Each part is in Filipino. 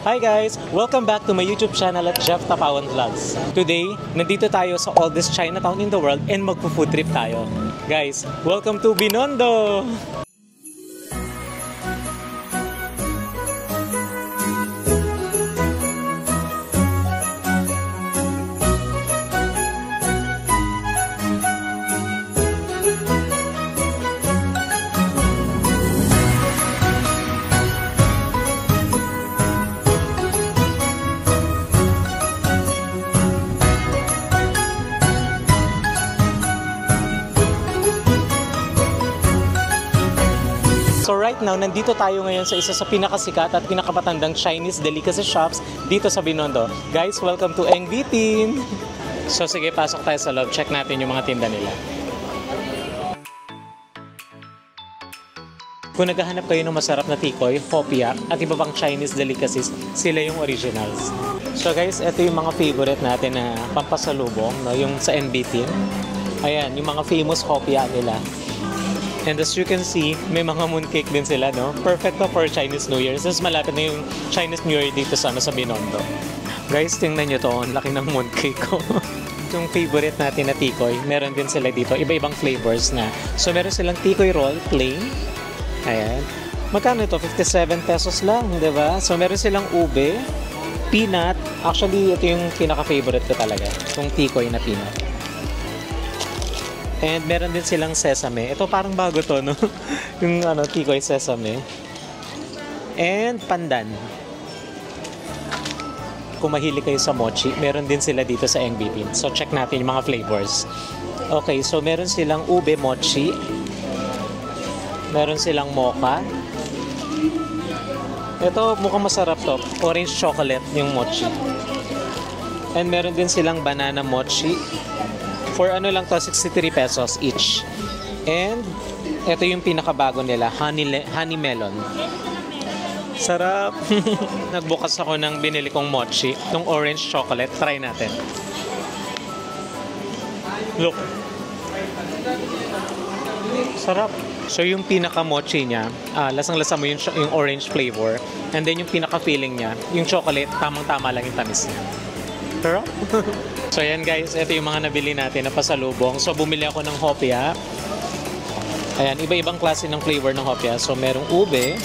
Hi guys! Welcome back to my YouTube channel at Jeff Tapawan Vlogs. Today, nandito tayo sa oldest Chinatown in the world and magpo-food trip tayo. Guys, welcome to Binondo! So right now, nandito tayo ngayon sa isa sa pinakasikat at pinakamatandang Chinese delicacy shops dito sa Binondo. Guys, welcome to Eng Bitin! So sige, pasok tayo sa loob. Check natin yung mga tinda nila. Kung naghahanap kayo ng masarap na tikoy, hopia, at iba pang Chinese delicacies, sila yung originals. So guys, ito yung mga favorite natin na pampasalubong, no? Yung sa Eng Bitin. Ayan, yung mga famous hopia nila. And as you can see, may mga mooncake din sila, no? Perfect to for Chinese New Year. Since malapit na yung Chinese New Year dito sa Binondo. Guys, tingnan nyo to. Ang laki ng mooncake ko. Yung favorite natin na tikoy, meron din sila dito. Iba-ibang flavors na. So, meron silang tikoy roll, plain. Ayan. Magkano ito? 57 pesos lang, di ba? So, meron silang ube, peanut. Actually, ito yung pinaka-favorite ko talaga. Itong tikoy na peanut. And meron din silang sesame. Ito parang bago to, no? Yung tikoy sesame. And pandan. Kung mahilig kayo sa mochi, meron din sila dito sa Eng Bitin. So check natin yung mga flavors. Okay, so meron silang ube mochi. Meron silang mocha. Ito mukhang masarap to. Orange chocolate yung mochi. And meron din silang banana mochi. For lang to, 63 pesos each. And ito yung pinakabago nila, honey melon. Sarap! Nagbukas ako ng binili kong mochi, itong orange chocolate. Try natin. Look! Sarap! So yung pinaka-mochi niya, lasang-lasa mo yung orange flavor. And then yung pinaka-feeling niya, yung chocolate, tamang-tama lang yung tamis niya. Sarap! So yan guys, ito yung mga nabili natin na pasalubong. So bumili ako ng hopia. Ayan, iba-ibang klase ng flavor ng hopia. So merong ube.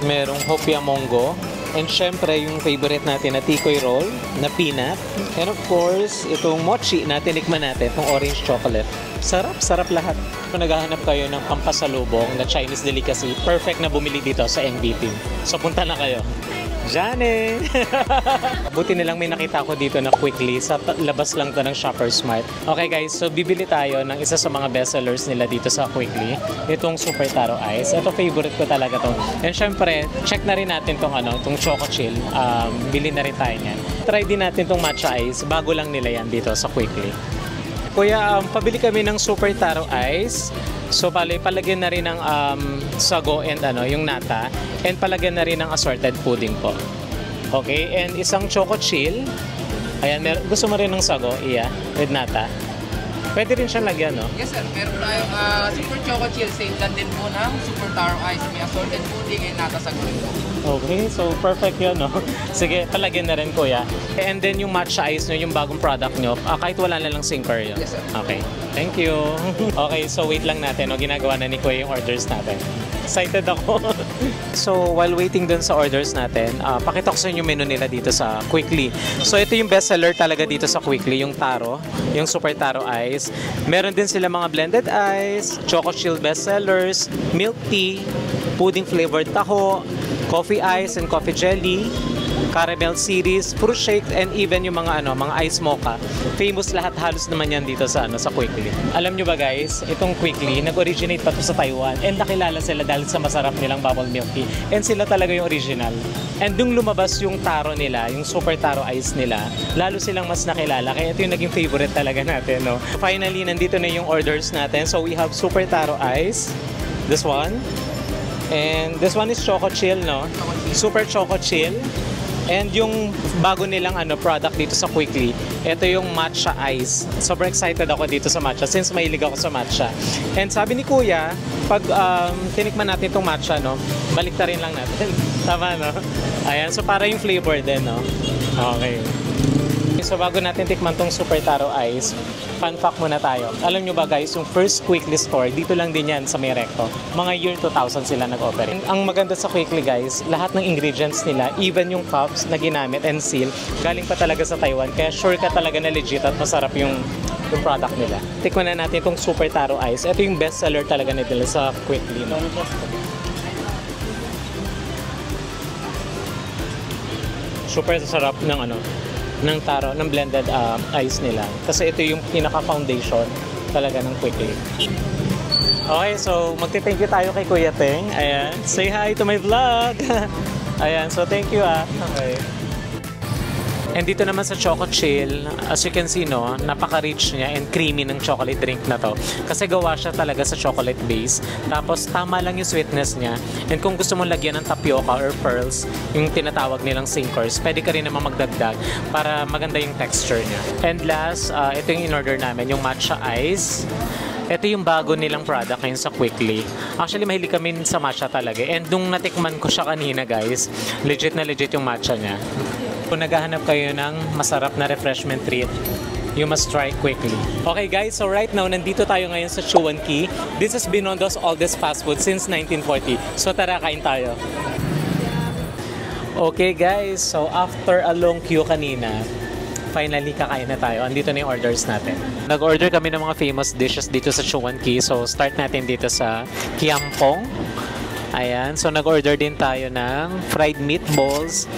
Merong hopia mongo. And syempre yung favorite natin na tikoy roll na peanut. And of course, itong mochi na tinikman natin, itong orange chocolate. Sarap, sarap lahat. Kung naghahanap kayo ng pampasalubong na Chinese delicacy, perfect na bumili dito sa Eng Bitin. So punta na kayo. Jane! Buti nilang may nakita ko dito na quickly. Sa labas lang to ng Shoppers Mart. Okay guys, so bibili tayo ng isa sa mga bestsellers nila dito sa Quickly. Itong Super Taro Ice. Ito favorite ko talaga to. And syempre, check na rin natin tong Choco Chill. Bili na rin tayo niyan. Try din natin tong Matcha Ice. Bago lang nila yan dito sa Quickly. Kuya, pabili kami ng Super Taro Ice. So palagyan na rin ng sago and yung nata, and palagyan na rin ng assorted pudding po. Okay, and isang Choco Chill. Ayan, gusto mo rin ng sago, iya, with nata. Pwede rin siyang lagyan, no? Yes sir, meron tayong Super Choco Chill, same lang din po ng Super Taro Ice, may assorted pudding and nata sago. Okay, so perfect yun, no? Sige, palagyan na rin, kuya. And then yung Matcha Ice nyo, yung bagong product nyo, kahit wala na lang sinker yun. Yes sir. Okay, thank you. Okay, so wait lang natin, no? Ginagawa na ni kuya yung orders natin. Excited ako. So while waiting dun sa orders natin, pakita ko sa inyo yung menu nila dito sa Quickly. So ito yung bestseller talaga dito sa Quickly, yung Taro, yung Super Taro Ice. Meron din sila mga blended ice, Choco Chill bestsellers, milk tea, pudding flavored taho, coffee ice and coffee jelly, caramel series, fruit shake, and even yung mga ice mocha. Famous lahat halos naman yan dito sa Quickly. Alam nyo ba guys, itong Quickly nag-originate pa to sa Taiwan, and nakilala sila dahil sa masarap nilang bubble milk tea. And sila talaga yung original. And nung lumabas yung taro nila, yung Super Taro Ice nila, lalo silang mas nakilala. Kaya ito yung naging favorite talaga natin, no? Finally, nandito na yung orders natin. So we have Super Taro Ice, this one. And this one is Choco Chill, no? Super Choco Chill. And yung bago nilang product dito sa Quickly, ito yung matcha ice. Sobrang excited ako dito sa matcha since mahilig ako sa matcha. And sabi ni Kuya, pag tinikman natin itong matcha, no, baliktarin lang natin. Tama, no? Ayan, so para yung flavor din, no? Okay. So bago natin tikman tong Super Taro Ice, fun fact muna tayo. Alam nyo ba guys, yung first Quickly store, dito lang din yan sa May Recto. Mga year 2000 sila nag-operate. Ang maganda sa Quickly guys, lahat ng ingredients nila, even yung cups na ginamit and seal, galing pa talaga sa Taiwan. Kaya sure ka talaga na legit at masarap yung product nila. Tikman na natin itong Super Taro Ice. Ito yung best seller talaga nila sa Quickly. No? Super sarap ng ng taro, ng blended ice nila. Kasi ito yung pinaka-foundation talaga ng Quickly. Okay, so magti-thank you tayo kay Kuya Teng. Ayan, say hi to my vlog! Ayan, so thank you Okay. And dito naman sa Choco Chill, as you can see, no, napaka-rich niya and creamy ng chocolate drink na to. Kasi gawa siya talaga sa chocolate base. Tapos tama lang yung sweetness niya. And kung gusto mong lagyan ng tapioca or pearls, yung tinatawag nilang sinkers, pwede ka rin naman magdagdag para maganda yung texture niya. And last, ito yung in-order namin, yung matcha ice. Ito yung bago nilang product ngayon sa Quickly. Actually, mahilig kami sa matcha talaga. And nung natikman ko siya kanina, guys, legit na legit yung matcha niya. Kung naghahanap kayo ng masarap na refreshment treat, you must try Quickly. Okay guys, so right now, nandito tayo ngayon sa Chuan Key. This has been Binondo oldest fast food since 1940. So tara, kain tayo. Okay guys, so after a long queue kanina, finally kakain na tayo. Andito na yung orders natin. Nag-order kami ng mga famous dishes dito sa Chuan Key. So start natin dito sa Kiampong. Ayan, so nag-order din tayo ng fried meatballs,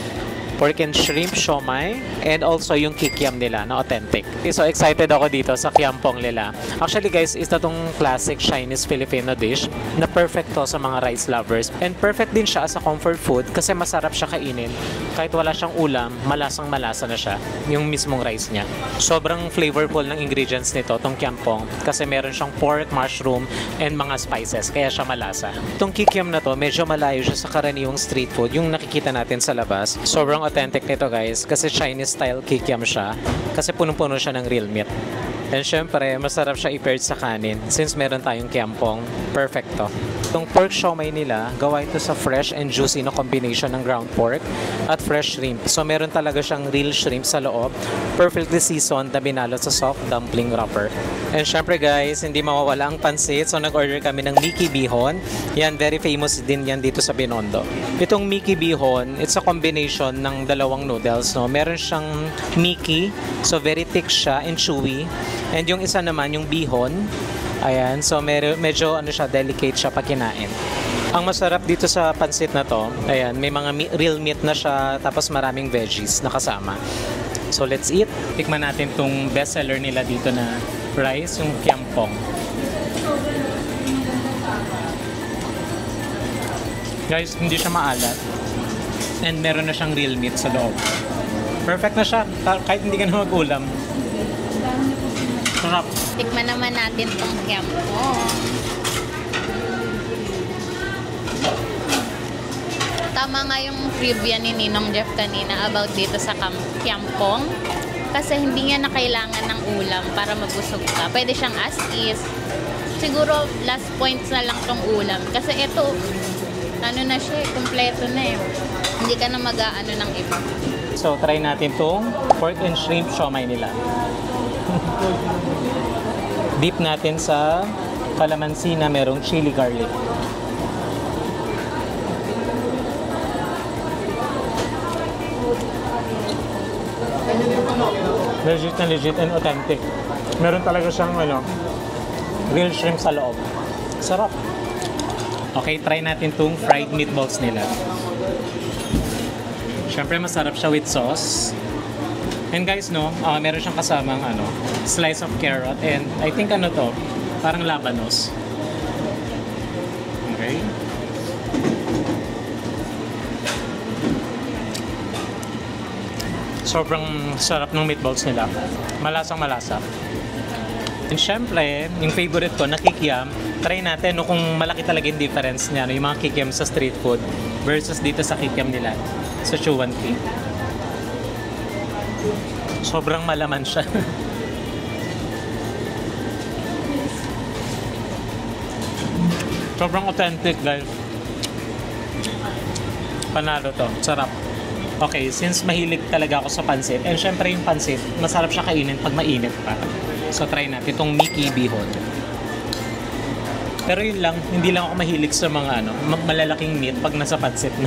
pork and shrimp siomai, and also yung kikiam nila na authentic. So excited ako dito sa kiampong nila. Actually guys, isa tong classic Chinese Filipino dish na perfect to sa mga rice lovers. And perfect din siya as a comfort food kasi masarap siya kainin. Kahit wala siyang ulam, malasang malasa na siya yung mismong rice niya. Sobrang flavorful ng ingredients nito, tong kiampong, kasi meron siyang pork, mushroom, and mga spices, kaya siya malasa. Tong kikiam na to, medyo malayo siya sa karaniwang street food, yung nakikita natin sa labas. Sobrang authentic nito guys kasi Chinese style kikiam siya kasi punong-puno siya ng real meat. And syempre, masarap siya i-paired sa kanin since meron tayong kiampong. Perfecto. Itong pork siomai nila, gawa ito sa fresh and juicy na combination ng ground pork at fresh shrimp. So meron talaga siyang real shrimp sa loob, perfectly seasoned na binalot sa soft dumpling wrapper. And syempre guys, hindi mawawala ang pansit. So nag-order kami ng Mickey Bihon. Yan, very famous din yan dito sa Binondo. Itong Mickey Bihon, it's a combination ng dalawang noodles. No? Meron siyang Mickey, so very thick siya and chewy. And yung isa naman, yung bihon, ayan, so medyo siya, delicate siya pag kinain. Ang masarap dito sa pansit na to, ayan, may mga real meat na siya, tapos maraming veggies na kasama. So let's eat. Tikman natin tong best seller nila dito na rice, yung kiampong. Guys, hindi siya maalat. And meron na siyang real meat sa loob. Perfect na siya, kahit hindi ka na mag-ulam. Sarap. Tikman naman natin tong kiampong. Tama nga yung trivia ni Ninong Jeff kanina about dito sa kiampong. Kasi hindi niya na kailangan ng ulam para mabusog ka. Pwede siyang as is. Siguro last points na lang tong ulam. Kasi ito, na siya, kompleto na eh. Hindi ka na mag-aano ng iba. So, try natin tong pork and shrimp siomai nila. Dip natin sa kalamansi na merong chili garlic. Legit na legit and authentic. Meron talaga siyang real shrimp sa loob. Sarap. Okay, try natin tong fried meatballs nila. Siyempre masarap siya with sauce. And guys, no, meron siyang kasamang slice of carrot and I think to, parang labanos. Okay. Sobrang sarap ng meatballs nila. Malasang malasa. And syempre, yung favorite ko na kikiam, try natin kung malaki talaga yung difference niya, yung mga kikiam sa street food versus dito sa kikiam nila sa Chuan Key. Sobrang malaman siya. Sobrang authentic, guys. Panalo to. Sarap. Okay, since mahilig talaga ako sa pansit, and syempre yung pansit, masarap siya kainin pag mainit pa. So try natin itong Mickey Bihon. Pero yun lang, hindi lang ako mahilig sa mga malalaking meat pag nasa pansit. No?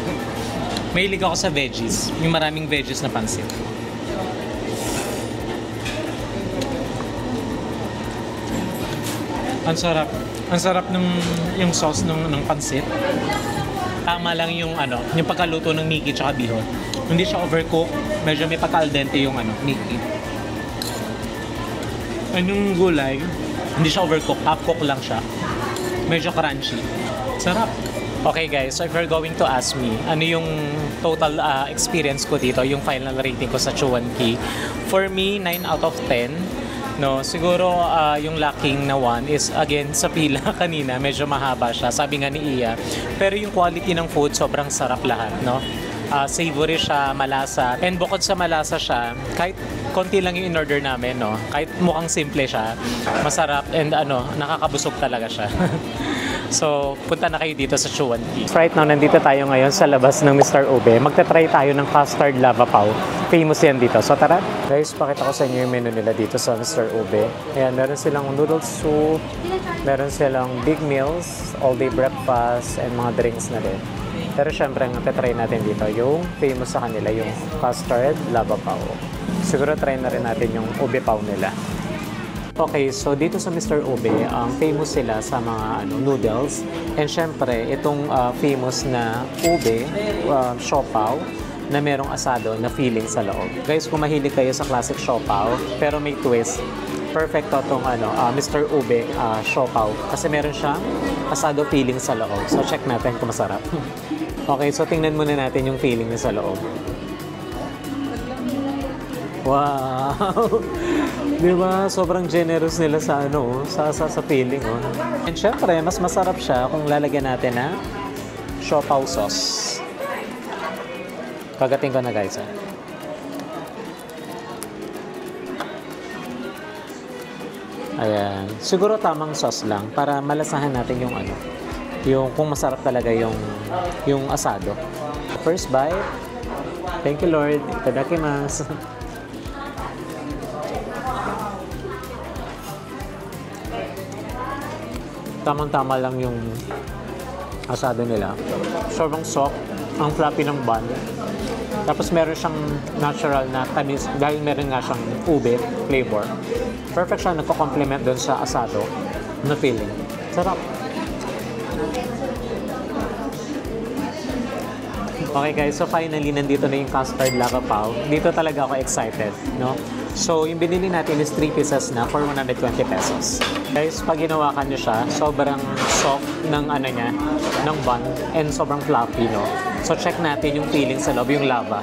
Mahilig ako sa veggies, yung maraming veggies na pansit. Ang sarap. Ang sarap yung sauce ng pansit. Tama lang yung yung pagkaluto ng Mickey tsaka bihon. Hindi siya overcooked, medyo may pagka-al dente yung Mickey. And yung gulay, hindi siya overcooked, half-cooked lang siya. Medyo crunchy. Sarap. Okay guys, so if you're going to ask me, ano yung total experience ko dito, yung final rating ko sa Chuan Key, for me, 9 out of 10. No, siguro yung lacking na one is again sa pila kanina, medyo mahaba siya, sabi nga ni Iya. Pero yung quality ng food, sobrang sarap lahat, no? Savory siya, malasa. And bukod sa malasa siya, kahit konti lang yung in-order namin, no? Kahit mukhang simple siya, masarap and nakakabusog talaga siya. So, punta na kayo dito sa Chuan Key. Right now, nandito tayo ngayon sa labas ng Mr. Ube. Magta-try tayo ng custard lava pao. Famous yan dito. So, tara. Guys, pakita ko sa inyo yung menu nila dito sa Mr. Ube. Ayan, meron silang noodle soup, meron silang big meals, all-day breakfast, and mga drinks na din. Pero syempre, ang try natin dito, yung famous sa kanila, yung custard lava pao. Siguro try na rin natin yung ube pao nila. Okay, so dito sa Mr. Ube, famous sila sa mga noodles. And syempre, itong famous na ube, siopaw, na merong asado na filling sa loob. Guys, kung mahilig kayo sa classic siopaw, pero may twist, perfect to itong Mr. Ube siopaw. Kasi meron siyang asado filling sa loob. So check natin kung masarap. Okay, so tingnan muna natin yung filling niya sa loob. Wow! Di ba? Sobrang generous nila sa sa filling, oh. And syempre, mas masarap siya kung lalagyan natin na siopaw sauce. Kagating ko na, guys. Ayan. Siguro tamang sauce lang para malasahan natin yung yung kung masarap talaga yung asado. First bite. Thank you, Lord. Itadakimasu. Tamang-tama lang yung asado nila. Sobrang soft, ang fluffy ng bun. Tapos meron siyang natural na tamis dahil meron nga siyang ube flavor. Perfect siya, nagko-complement doon sa asado na feeling. Sarap. Okay guys, so finally nandito na yung custard lava pao. Dito talaga ako excited, no? So, yung binili natin is 3 pieces na for 120 pesos. Guys, pag ginawakan nyo siya, sobrang soft ng niya, ng bun, and sobrang fluffy, no? So, check natin yung feeling sa loob, yung lava.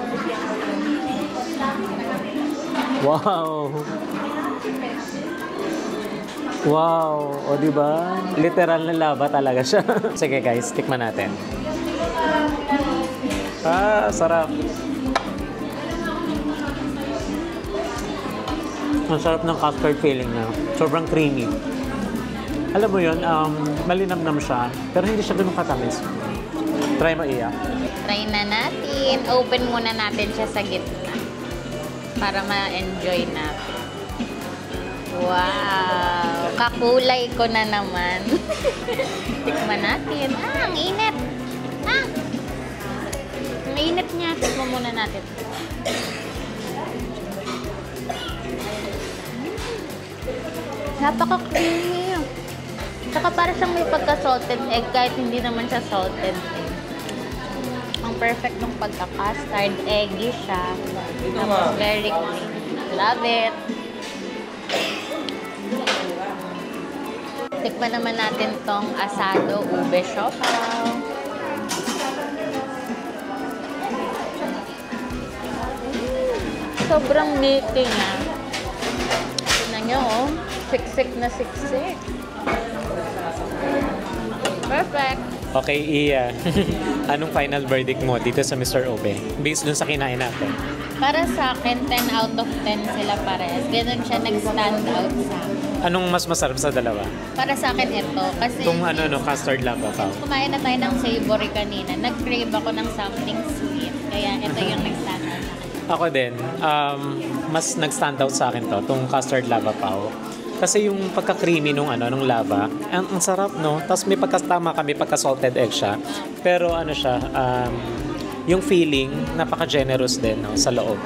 Wow! Wow! O, diba? Literal na lava talaga siya. Sige guys, tikman natin. Sarap! Ang sarap ng custard filling na. Sobrang creamy. Alam mo yun, malinamnam siya, pero hindi siya ganun katamis. Try mo, Iya. Try na natin. Open muna natin siya sa gitna para ma-enjoy natin. Wow! Kakulay ko na naman. Tikman natin. Ang init! Ang init niya. Tikman muna natin. Napaka-creamy. Tsaka para siyang may pagka-salted egg kahit hindi naman siya salted egg. Ang perfect ng pagka-custard eggy siya. Tapos very creamy. Love it! Tikman naman natin tong asado ube siopaw. Sobrang meaty niya. Tignan niyo, oh. Siksik na siksik. Perfect. Okay, Iya. Anong final verdict mo dito sa Mr. Ube? Based dun sa kinain natin. Para sa akin, 10 out of 10 sila parehas. Ganun siya nag-stand out sa akin. Anong mas masarap sa dalawa? Para sa akin ito. Kasi Itong custard lava pa. kumain na tayo ng savory kanina. Nag-crave ako ng something sweet. Kaya ito yung nag-stand out sa akin. Ako din, mas nag-stand out sa akin to, itong custard lava pao. Kasi yung pagka-creamy nung lava, ang sarap, no? Tapos may pagkastama kami, pagka-salted egg siya. Pero siya, yung feeling, napaka-generous din, no, sa loob.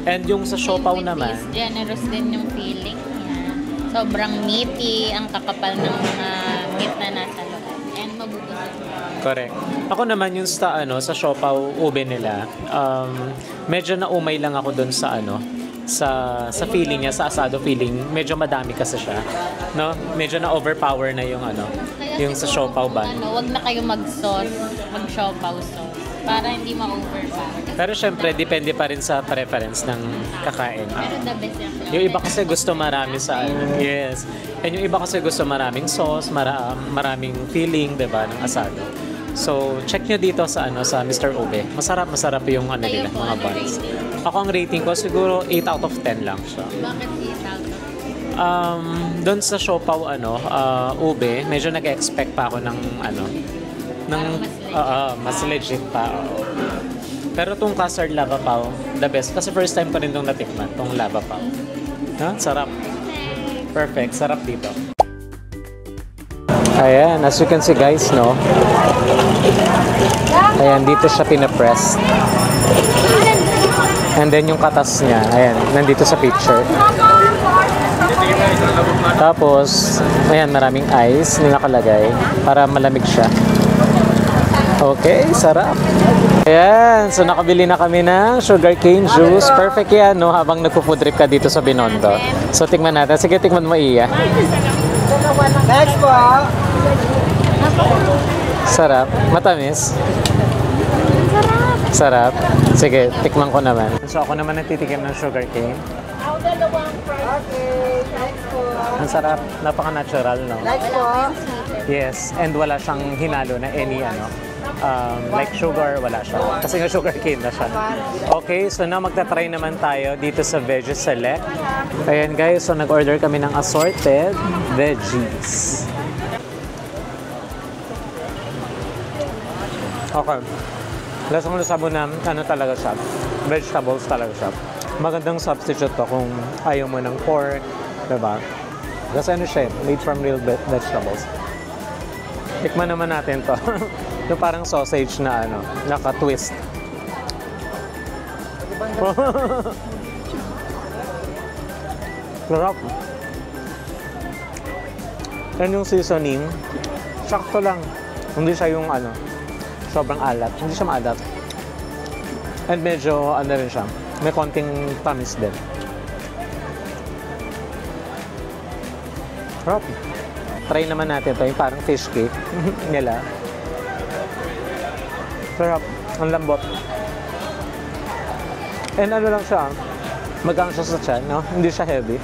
And yung sa siopaw naman, Generous din yung feeling niya. Sobrang meaty, ang kakapal ng mga meat na nasa loob. And mabubusog. correct. Ako naman yung sa siopaw ube nila, medyo naumay lang ako dun sa sa feeling niya, sa asado feeling, medyo madami kasi siya, no? Medyo na overpower na yung Kaya yung sa siguro siopaw kung ba. wag na kayo mag-sauce, mag-siopaw sauce. Para hindi ma-overpower. Pero syempre, depende pa rin sa preference ng kakain. Pero the best Yung iba kasi gusto marami sa yes. And yung iba kasi gusto maraming sauce, maraming filling, 'di ba, ng asado. So, check nyo dito sa sa Mr. Ube. Masarap yung Kayo nila, po, mga ano buns. rating? Ako ang rating ko siguro 8 out of 10 lang siya. Bakit 8 out of 10? Doon sa siopaw ube, medyo nag-expect pa ako ng mas legit pa. Oo. Pero tong custard lava pao, the best. Kasi first time ko rin tong natikman, tong lava pao. Sarap. Perfect. Sarap dito. Ayan, as you can see guys, no? Ayan, dito siya pinapress. And then yung katas niya, ayan, nandito sa picture. Tapos, ayan, maraming ice na nakalagay para malamig siya. Okay, sarap. Ayan, so nakabili na kami ng sugarcane juice. Perfect yan, no? Habang nagpo-food trip ka dito sa Binondo. So, tingnan natin. Sige, tingnan mo, Iya. Next po. Sarap. Matamis. Sarap. Sige, tikman ko naman. So, ako naman nagtitikim ng sugarcane. Ang sarap. Napaka-natural, no? Next po. Yes, and wala siyang hinalo na any like sugar, wala siya. Kasi nga sugar cane na siya. Okay, so now magta-try naman tayo dito sa Veggie Select. Ayan guys, so nag-order kami ng assorted veggies. Okay. Lasang-lasa mo na, talaga siya. Vegetables talaga siya. Magandang substitute to kung ayaw mo ng pork, diba? Kasi siya, made from real vegetables. Tikman naman natin to. Yung parang sausage na naka-twist. Sarap. And yung seasoning, sakto lang. Hindi siya yung sobrang alat. Hindi siya maalat. And medyo rin siya. May konting tamis din. Sarap. Try naman natin ito, yung parang fish cake nila. Sarap. Ang lambot. And lang siya, magaan siya sa tiyan, no? Hindi siya heavy.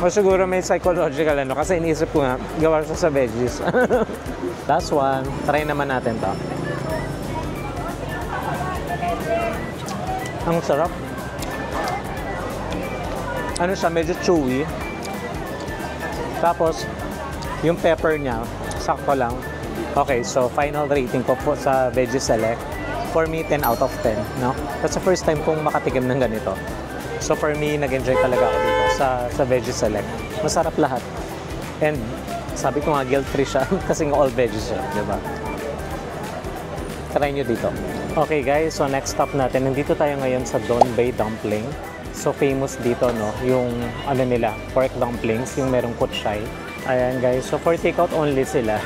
O siguro may psychological kasi iniisip ko nga, gawa siya sa veggies. Last one. Try naman natin to. Ang sarap. Siya, medyo chewy. Tapos, yung pepper niya, sakto lang. Okay, so final rating ko po sa Veggie Select. For me, 10 out of 10, no? That's the first time kong makatikim ng ganito. So for me, nag-enjoy talaga ako dito sa Veggie Select. Masarap lahat. And sabi ko nga, guilt-free siya kasi nga all veggies siya, di ba? Try nyo dito. Okay guys, so next stop natin. Nandito tayo ngayon sa Don Bay Dumpling. So famous dito, no, yung nila, pork dumplings, yung merong kutchay. Ayan guys, so for takeout only sila.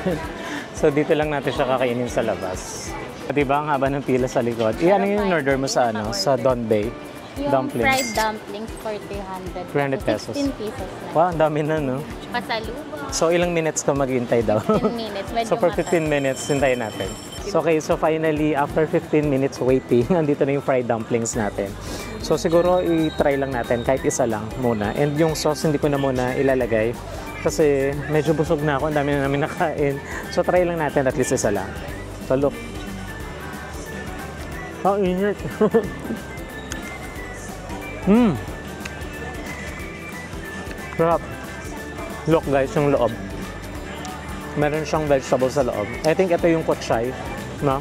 So dito lang natin siya kakainin sa labas. Diba ang haba ng pila sa likod? Ano yung order mo sa sa Don Bay Yung Dumplings? fried dumplings for 300. 300 pesos. 16 pesos lang. Wow, ang dami na, no? Pasalubong. So ilang minutes ka maghintay daw? 15 minutes. Medyo So for 15 minutes, hintayin natin. So okay, so finally, after 15 minutes waiting, andito na yung fried dumplings natin. So siguro i-try lang natin kahit isa lang muna. And yung sauce hindi ko na muna ilalagay Kasi medyo busog na ako, ang dami na namin nakain. So try lang natin at least isa lang. So look. Ang init. Sarap. Look guys, yung loob. Meron siyang vegetable sa loob. I think ito yung kotchay. No?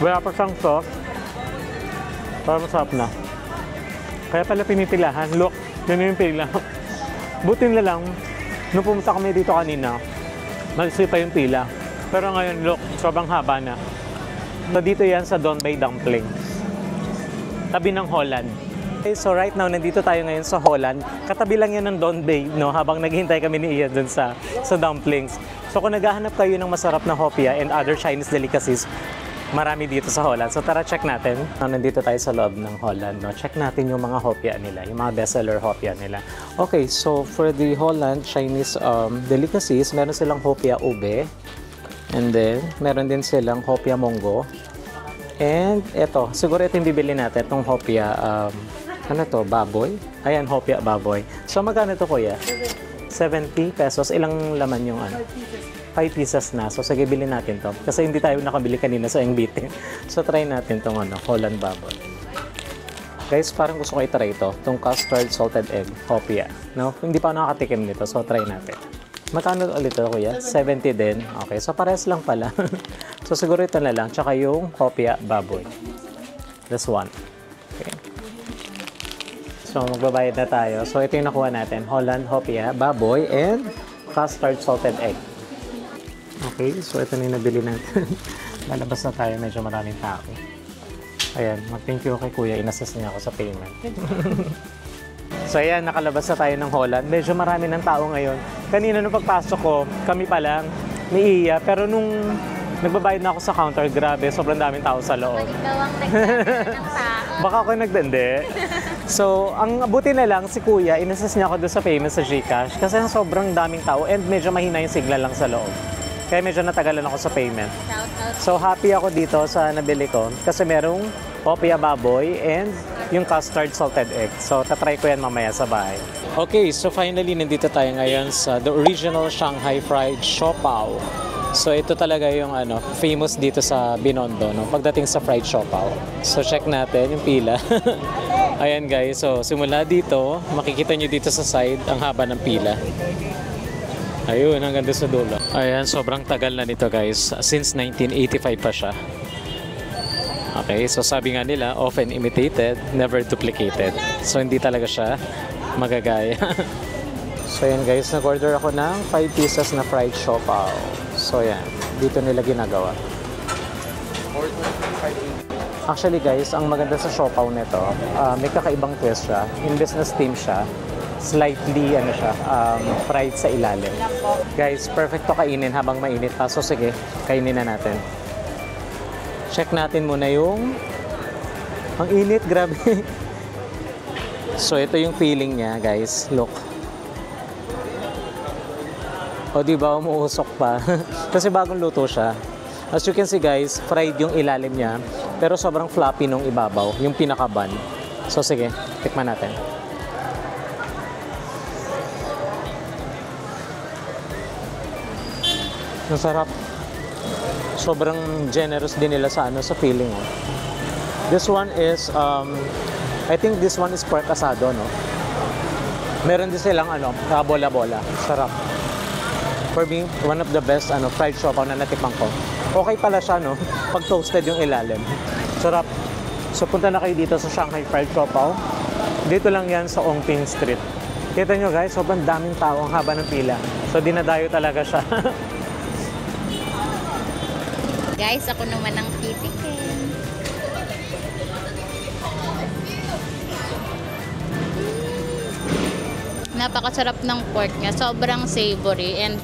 Wala pa siyang sauce. Para masarap na. Kaya pala pinipilahan. Look, yun yung pila. Buti na lang, nung pumunta kami dito kanina, malisi pa yung pila. Pero ngayon, look, sobrang haba na. So dito yan sa Don Bay Dumpling. Tabi ng Holland. Okay, so right now, nandito tayo ngayon sa Holland. Katabi lang yan ng Don Bay, no? Habang naghihintay kami ni Ian dun sa dumplings. So kung naghahanap kayo ng masarap na hopia and other Chinese delicacies, marami dito sa Holland. So tara, check natin. Nandito tayo sa loob ng Holland, no? Check natin yung mga hopia nila, yung mga bestseller hopia nila. Okay, so for the Holland Chinese delicacies, meron silang hopia ube. And then, meron din silang hopia monggo. And ito, siguro ito yung bibili natin, itong hopia, ano to, baboy? Ayan, hopia baboy. So magkano to, kuya? 70 pesos. Ilang laman yung ano? 5 pieces na. So sige, bilhin natin to. Kasi hindi tayo nakabili kanina sa MBT. So try natin tong ano, Holland baboy. Guys, parang gusto ko i-try ito. Itong custard salted egg, hopia. No? Hindi pa ako nakakatikim nito. So try natin. Magkano ulit ito, kuya? 70 din. Okay, so pares lang pala. So siguro ito na lang. Tsaka yung hopia baboy. This one. Okay. So magbabayad na tayo. So ito yung nakuha natin. Holland hopia baboy and custard salted egg. Okay, so ito na yung nabili natin. Lalabas na tayo. Medyo maraming tao. Ayan, mag-thank you kay kuya. Inassist niya ako sa payment. So ayan, nakalabas na tayo ng Holland. Medyo marami ng tao ngayon. Kanina nung pagpasok ko, kami pa lang ni Iya. Pero nung nagbabayad na ako sa counter, grabe, sobrang daming tao sa loob. Ikaw ang nagdadala ng tao. Baka ako nagdande. So, ang buti na lang, si kuya, inassist niya ako doon sa payment sa GCash. Kasi sobrang daming tao and medyo mahina yung signal lang sa loob. Kaya medyo natagalan ako sa payment. Shout out. So, happy ako dito sa nabili ko. Kasi merong hopia baboy and yung custard salted egg. So, tatry ko yan mamaya sa bahay. Okay, so finally, nandito tayo ngayon sa the original Shanghai Fried Siopao. So, ito talaga yung ano, famous dito sa Binondo, no? Pagdating sa fried siopao. So, check natin yung pila. Ayan guys, so simula dito, makikita nyo dito sa side, ang haba ng pila. Ayun, hanggang doon sa dulo. Ayan, sobrang tagal na nito guys. Since 1985 pa siya. Okay, so sabi nga nila, often imitated, never duplicated. So hindi talaga siya magagaya. So yan guys, nag-order ako ng 5 pieces na fried siopao. So yan, dito nila ginagawa. Actually guys, ang maganda sa siopao nito, may kakaibang twist siya. Imbes na steam siya, slightly ano siya, fried sa ilalim. Guys, perfect to kainin habang mainit pa. So sige, kainin na natin. Check natin muna yung... Ang init, grabe. So ito yung feeling niya guys, look. O diba, umuusok pa. Kasi bagong luto siya. As you can see guys, fried yung ilalim niya. Pero sobrang floppy nung ibabaw, yung pinaka-bun. So sige, tikman natin. Ang sarap. Sobrang generous din nila sa ano, sa filling. Oh. This one is, I think this one is pork asado, no? Meron din silang ano, bola-bola. Sarap. For me, one of the best fried siopao na natikman ko. Okay pala siya, no? Pag toasted yung ilalim. Sarap. So, punta na kayo dito sa Shanghai Fried Siopao. Dito lang yan sa Ongping Street. Kita nyo guys, sobrang daming tao, ang haba ng pila. So, dinadayo talaga siya. Guys, ako naman ang titikin. Napakasarap ng pork niya. Sobrang savory. And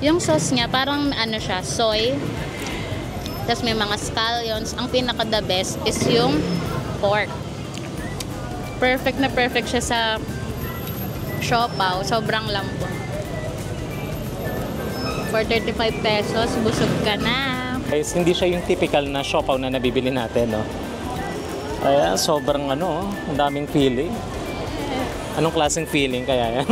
yung sauce niya, parang ano siya, soy. Tapos may mga scallions. Ang pinaka the best is yung pork. Perfect na perfect siya sa siopao. Sobrang lambot. For 35 pesos, busog ka na. Guys, hindi siya yung typical na siopao na nabibili natin, no? Kaya sobrang ang daming feeling. Anong klaseng feeling kaya yan?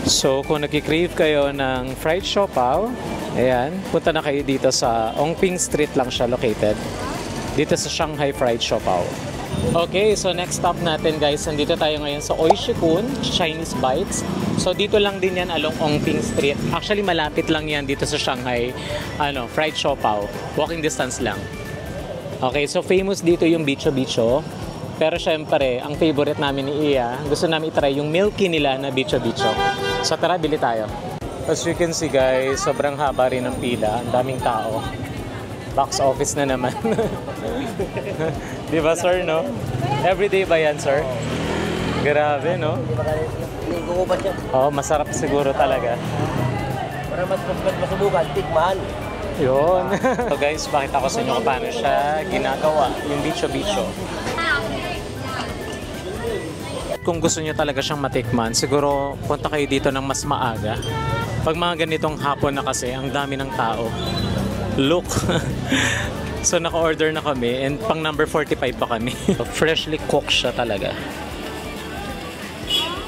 So, kung nag-crave kayo ng fried siopaw, ayan, punta na kayo dito sa Ongping Street lang siya located. Dito sa Shanghai Fried Siopaw. Okay, so next stop natin guys, nandito tayo ngayon sa Oishikun Chinese Bites. So dito lang din yan along Ongping Street. Actually malapit lang yan dito sa Shanghai Fried Siopaw. Walking distance lang. Okay, so famous dito yung Bicho Bicho. Pero syempre, ang favorite namin ni Iya, gusto namin itry yung milky nila na Bicho Bicho. So tara, bili tayo. As you can see guys, sobrang haba rin ng pila. Ang daming tao. Box office na naman. Di ba sir, no? Everyday ba yan, sir? Grabe, no? Oo, masarap siguro talaga. Para masubukan, tikman. Yun. So guys, pakita ko sa inyo kung paano siya ginagawa, yung Bicho Bicho. Kung gusto niyo talaga siyang matikman, siguro punta kayo dito ng mas maaga. Pag mga ganitong hapon na kasi, ang dami ng tao. Look. So naka-order na kami and pang number 45 pa kami. Freshly cooked siya talaga.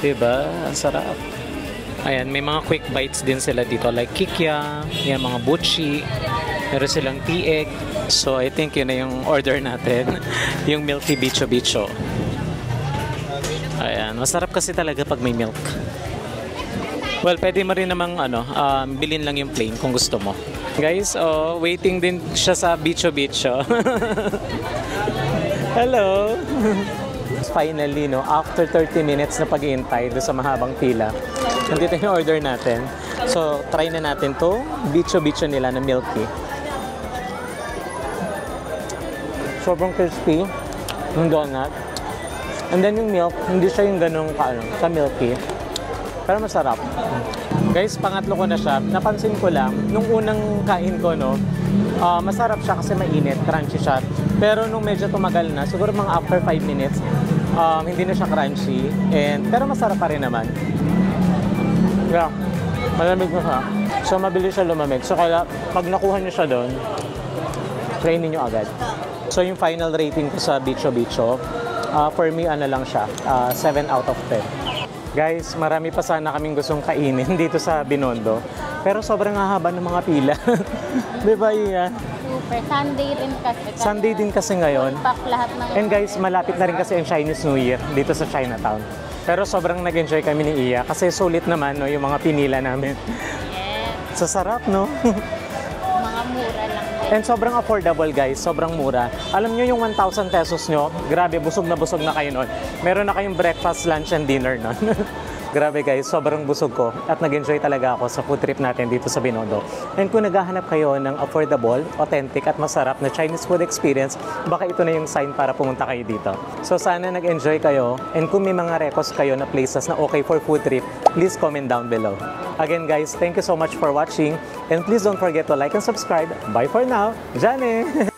Diba? Ang sarap. Ayan, may mga quick bites din sila dito like kikiam, yan mga buchi, meron silang tea-egg. So I think yun na yung order natin. Yung milky Bicho Bicho. Ayan, masarap kasi talaga pag may milk. Well, pwede mo rin namang bilhin lang yung plain kung gusto mo. Guys, waiting din siya sa Bicho Bicho. Hello! Finally, no, after 30 minutes na pag-iintay doon sa mahabang pila, nandito yung order natin. So, try na natin to Bicho Bicho nila na milky. Sobrang crispy yung donut. And then yung milk, hindi siya yung ganong sa milky. Pero masarap. Guys, pangatlo ko na siya. Napansin ko lang, nung unang kain ko, no, masarap siya kasi mainit, crunchy siya. Pero nung medyo tumagal na, siguro mga after 5 minutes, hindi na siya crunchy. Pero masarap pa rin naman. Yeah, malamig na siya. So, mabilis siya lumamig. So, kaya pag nakuha niyo siya doon, try niyo agad. So, yung final rating ko sa Bicho Bicho, for me, lang siya, 7 out of 10. Guys, marami pa sana kaming gustong kainin dito sa Binondo. Pero sobrang hahaba ng mga pila. Di ba, Iya? Super. Sunday rin kasi. Sunday din kasi ngayon. Pack lahat ng... And guys, malapit na rin kasi ang Chinese New Year dito sa Chinatown. Pero sobrang nag-enjoy kami ni Iya kasi sulit naman, no, yung mga pinila namin. Yes. Sa sarap, no? Mga mura lang. And sobrang affordable guys, sobrang mura. Alam nyo yung 1,000 pesos nyo, grabe, busog na kayo nun. Meron na kayong breakfast, lunch, and dinner nun. Grabe guys, sobrang busog ko at nag-enjoy talaga ako sa food trip natin dito sa Binondo. And kung naghahanap kayo ng affordable, authentic at masarap na Chinese food experience, baka ito na yung sign para pumunta kayo dito. So sana nag-enjoy kayo, and kung may mga request kayo na places na okay for food trip, please comment down below. Again guys, thank you so much for watching, and please don't forget to like and subscribe. Bye for now. Jane!